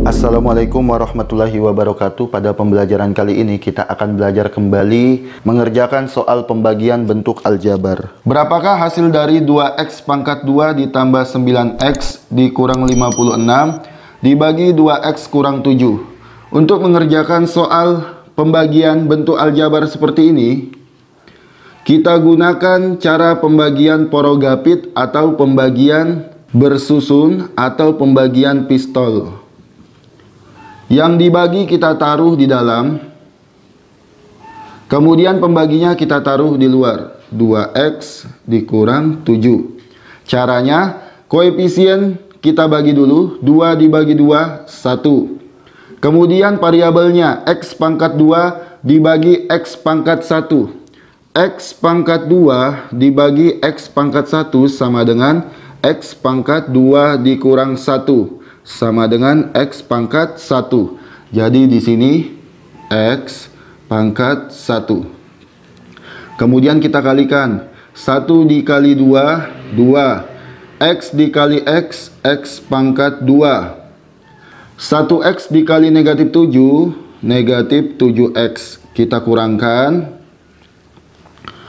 Assalamualaikum warahmatullahi wabarakatuh. Pada pembelajaran kali ini kita akan belajar kembali mengerjakan soal pembagian bentuk aljabar. Berapakah hasil dari 2x pangkat 2 ditambah 9x dikurang 56 dibagi 2x kurang 7? Untuk mengerjakan soal pembagian bentuk aljabar seperti ini, kita gunakan cara pembagian porogapit atau pembagian bersusun atau pembagian pistol. Yang dibagi kita taruh di dalam, kemudian pembaginya kita taruh di luar. 2x dikurang 7. Caranya, koefisien kita bagi dulu. 2 dibagi 2, 1. Kemudian variabelnya x pangkat 2 dibagi x pangkat 1. X pangkat 2 dibagi x pangkat 1 sama dengan x pangkat 2 dikurang 1. Sama dengan x pangkat 1. Jadi di sini x pangkat 1. Kemudian kita kalikan. 1 dikali 2, 2. X dikali x, x pangkat 2. 1x dikali negatif 7, negatif 7x. Kita kurangkan.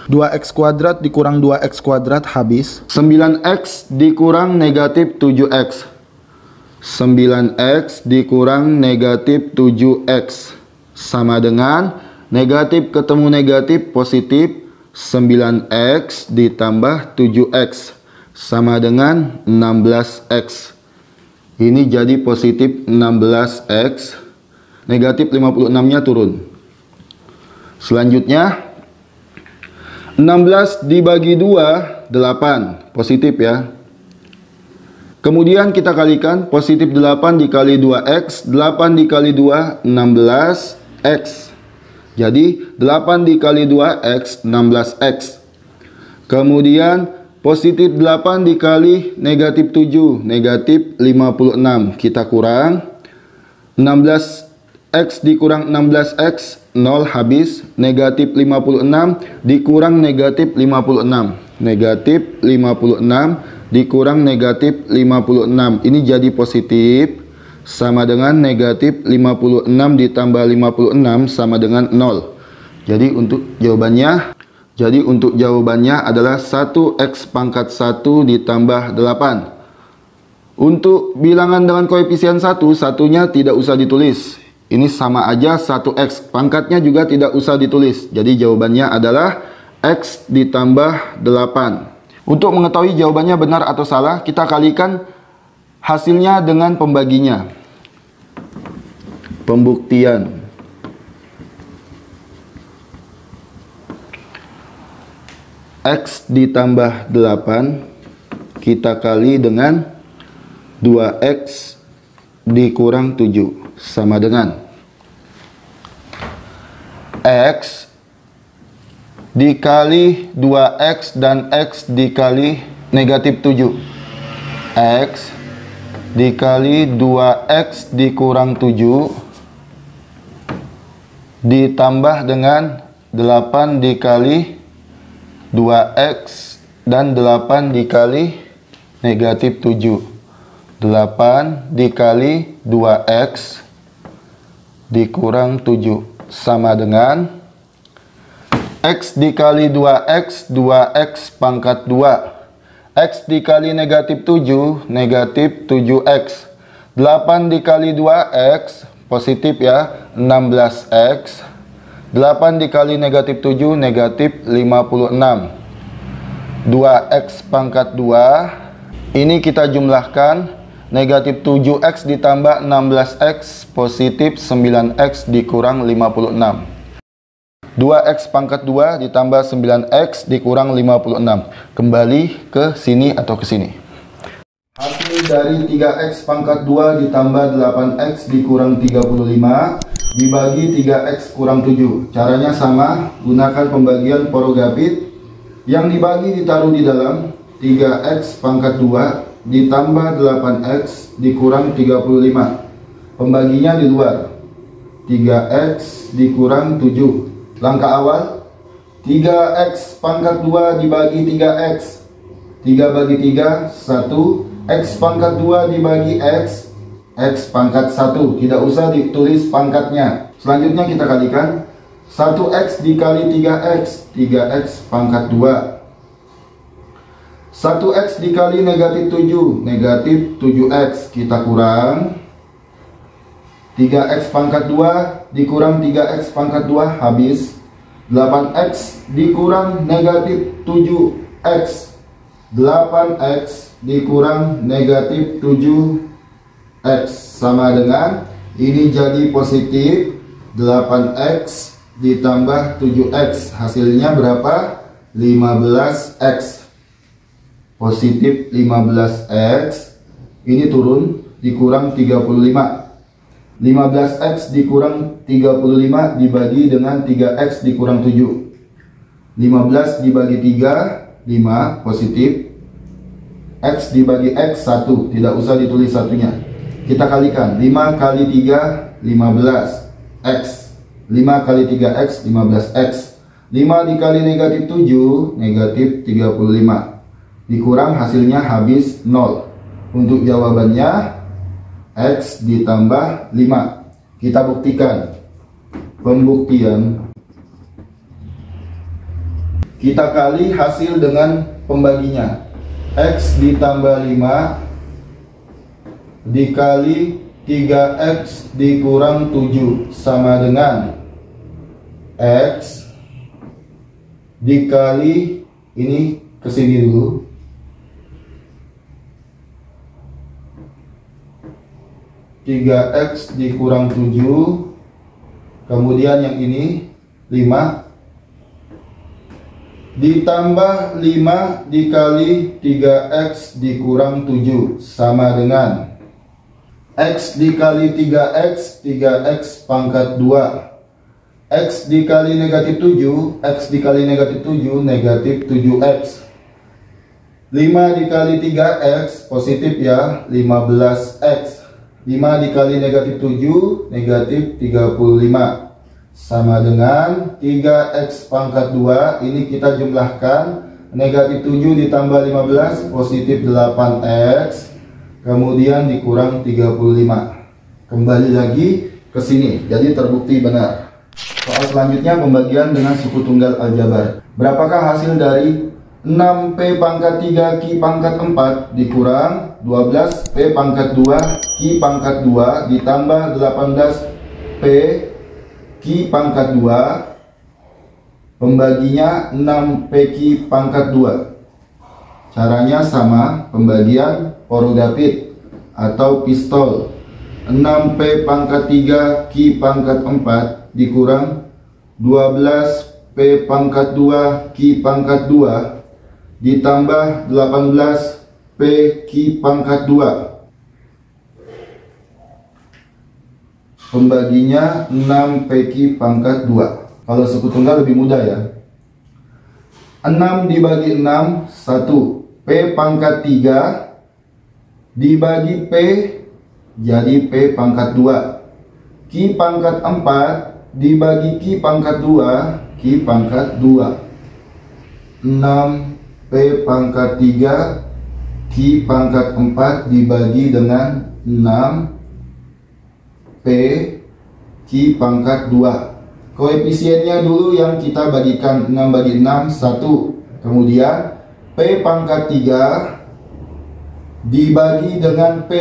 2x kuadrat dikurang 2x kuadrat habis. 9x dikurang negatif 7x. 9x dikurang negatif 7x sama dengan negatif ketemu negatif positif. 9x ditambah 7x sama dengan 16x. Ini jadi positif 16x. Negatif 56 nya turun. Selanjutnya 16 dibagi 2, 8. Positif ya. Kemudian kita kalikan, positif 8 dikali 2x, 8 dikali 2, 16x. Jadi 8 dikali 2x, 16x. Kemudian positif 8 dikali negatif 7, negatif 56. Kita kurang, 16x dikurang 16x, 0 habis. Negatif 56 dikurang negatif 56. Negatif 56 dikurang negatif 56. Ini jadi positif sama dengan negatif 56 ditambah 56 sama dengan 0. Jadi untuk jawabannya adalah 1x pangkat 1 ditambah 8. Untuk bilangan dengan koefisien 1, satunya tidak usah ditulis. Ini sama aja 1x. Pangkatnya juga tidak usah ditulis. Jadi jawabannya adalah x ditambah 8. Untuk mengetahui jawabannya benar atau salah, kita kalikan hasilnya dengan pembaginya. Pembuktian. X ditambah 8 kita kali dengan 2x dikurang 7 sama dengan x dikali 2x dan x dikali negatif 7. X dikali 2x dikurang 7 ditambah dengan 8 dikali 2x dan 8 dikali negatif 7. 8 dikali 2x dikurang 7 sama dengan x dikali 2x, 2x pangkat 2. X dikali negatif 7, negatif 7x. 8 dikali 2x, positif ya, 16x. 8 dikali negatif 7, negatif 56. 2x pangkat 2. Ini kita jumlahkan. Negatif 7x ditambah 16x, positif 9x dikurang 56. 2x pangkat 2 ditambah 9x dikurang 56. Kembali ke sini atau ke sini. Hasil dari 3x pangkat 2 ditambah 8x dikurang 35 dibagi 3x kurang 7. Caranya sama, gunakan pembagian porogapit. Yang dibagi ditaruh di dalam. 3x pangkat 2 ditambah 8x dikurang 35. Pembaginya di luar. 3x dikurang 7. Langkah awal, 3x pangkat 2 dibagi 3x. 3 bagi 3, 1. X pangkat 2 dibagi X. X pangkat 1. Tidak usah ditulis pangkatnya. Selanjutnya kita kalikan 1X dikali 3X, 3X pangkat 2. 1X dikali negatif 7, negatif 7X. Kita kurang 3X pangkat 2 dikurang 3X pangkat 2 habis. 8X dikurang negatif 7X, 8X dikurang negatif 7X sama dengan ini jadi positif 8X ditambah 7X. Hasilnya berapa? 15X. Positif 15X. Ini turun dikurang 35. 15X dikurang 35 dibagi dengan 3X dikurang 7. 15 dibagi 3, 5 positif. X dibagi X 1, tidak usah ditulis satunya. Kita kalikan 5 kali 3, 15 X. 5 kali 3X, 15X. 5 dikali negatif 7, negatif 35. Dikurang hasilnya habis 0. Untuk jawabannya X ditambah 5. Kita buktikan. Pembuktian. Kita kali hasil dengan pembaginya. X ditambah 5 dikali 3X dikurang 7 sama dengan X dikali ini kesini dulu 3X dikurang 7, kemudian yang ini 5 ditambah 5 dikali 3X dikurang 7 sama dengan X dikali 3X, 3X pangkat 2. X dikali negatif 7, X dikali negatif 7, negatif 7X. 5 dikali 3X, positif ya, 15X. 5 dikali negatif 7, negatif 35. Sama dengan 3X pangkat 2, ini kita jumlahkan. Negatif 7 ditambah 15, positif 8X. Kemudian dikurang 35. Kembali lagi ke sini, jadi terbukti benar. Soal selanjutnya pembagian dengan suku tunggal aljabar. Berapakah hasil dari 6P pangkat 3 Q pangkat 4 dikurang 12P pangkat 2 Q pangkat 2 ditambah 18P Q pangkat 2. Pembaginya 6P Q pangkat 2. Caranya sama, pembagian Porugapit atau pistol. 6P pangkat 3 Q pangkat 4 dikurang 12P pangkat 2 Q pangkat 2 ditambah 18P Q pangkat 2. Pembaginya 6P Q pangkat 2. Kalau suku tunggal lebih mudah ya. 6 dibagi 6, 1. P pangkat 3 dibagi P jadi P pangkat 2. Q pangkat 4 dibagi Q pangkat 2, Q pangkat 2. 6 P pangkat 3 Q pangkat 4 dibagi dengan 6 P Q pangkat 2. Koefisiennya dulu yang kita bagikan. 6 bagi 6, 1. Kemudian P pangkat 3 dibagi dengan P.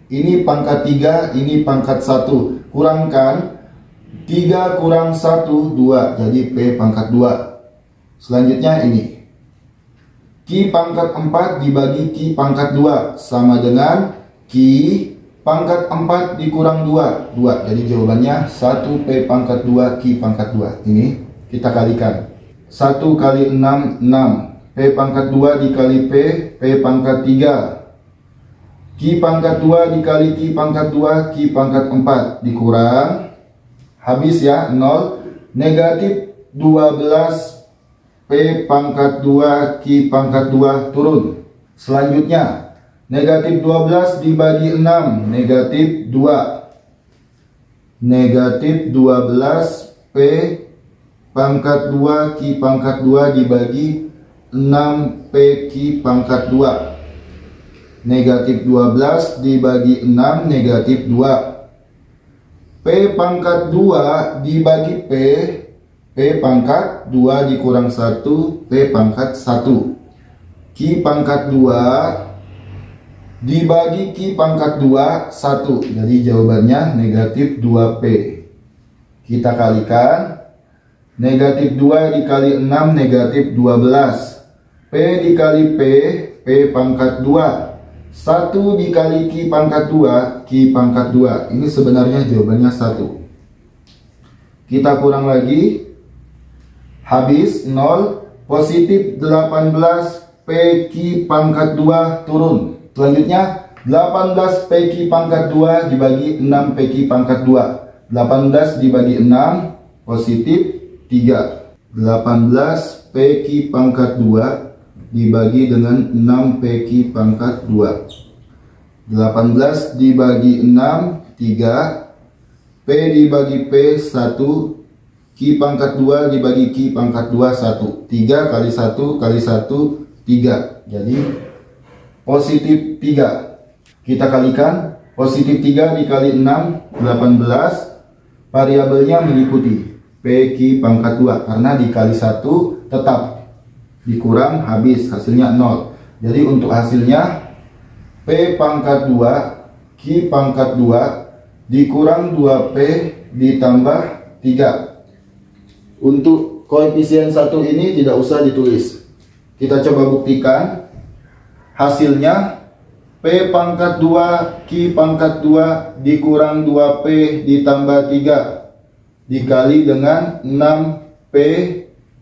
Ini pangkat 3, ini pangkat 1. Kurangkan 3 kurang 1, 2. Jadi P pangkat 2. Selanjutnya ini Q pangkat 4 dibagi Q pangkat 2 sama dengan Q pangkat 4 dikurang 2, 2. Jadi jawabannya 1P pangkat 2 Q pangkat 2. Ini kita kalikan. 1 kali 6, 6. P pangkat 2 dikali P, P pangkat 3. Q pangkat 2 dikali Q pangkat 2, Q pangkat 4 dikurang. Habis ya, 0. Negatif 12 P pangkat 2 Q pangkat 2 turun. Selanjutnya negatif 12 dibagi 6, negatif 2. Negatif 12 P pangkat 2 Q pangkat 2 dibagi 6 P Q pangkat 2. negatif 12 dibagi 6 negatif 2. P pangkat 2 dibagi P pangkat 2 dikurang 1, P pangkat 1. Q pangkat 2 dibagi Q pangkat 2, 1. Jadi jawabannya negatif 2P. Kita kalikan. Negatif 2 dikali 6 negatif 12. P dikali P pangkat 2. 1 dikali Q pangkat 2, Q pangkat 2. Ini sebenarnya jawabannya 1. Kita kurang lagi. Habis 0. Positif 18 P Q pangkat 2 turun. Selanjutnya 18 P Q pangkat 2 dibagi 6 P Q pangkat 2. 18 dibagi 6 positif 3. 18 P Q pangkat 2 dibagi dengan 6 P Q pangkat 2. 18 dibagi 6 3. P dibagi P 1. Q pangkat 2 dibagi Q pangkat 2 1. 3 kali 1 kali 1 3. Jadi positif 3. Kita kalikan. Positif 3 dikali 6 18. Variabelnya mengikuti P Q pangkat 2 karena dikali 1 tetap dikurang habis hasilnya 0. Jadi untuk hasilnya P pangkat 2 Q pangkat 2 dikurang 2P ditambah 3. Untuk koefisien 1 ini tidak usah ditulis. Kita coba buktikan. Hasilnya P pangkat 2 Q pangkat 2 dikurang 2P ditambah 3 dikali dengan 6P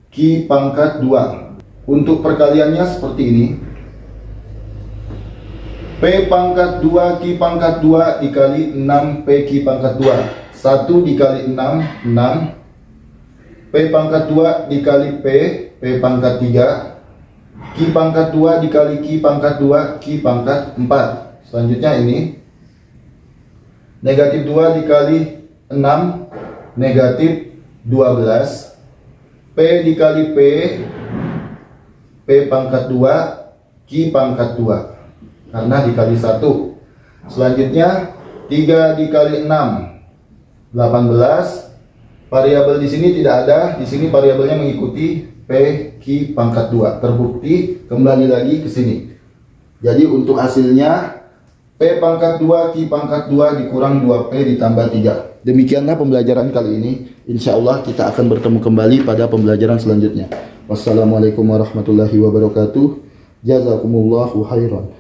Q pangkat 2. Untuk perkaliannya seperti ini. P pangkat 2 Q pangkat 2 dikali 6P Q pangkat 2. 1 dikali 6 6. P pangkat 2 dikali P pangkat 3. Q pangkat 2 dikali Q pangkat 2 Q pangkat 4. Selanjutnya ini negatif 2 dikali 6 negatif 12. P dikali P pangkat 2 Q pangkat 2 karena dikali 1. Selanjutnya 3 dikali 6 18. Variabel di sini tidak ada, di sini variabelnya mengikuti P Q pangkat 2. Terbukti kembali lagi ke sini. Jadi untuk hasilnya P pangkat 2 Q pangkat 2 dikurang 2P ditambah 3. Demikianlah pembelajaran kali ini. Insya Allah kita akan bertemu kembali pada pembelajaran selanjutnya. Wassalamualaikum warahmatullahi wabarakatuh. Jazakumullahu khairan.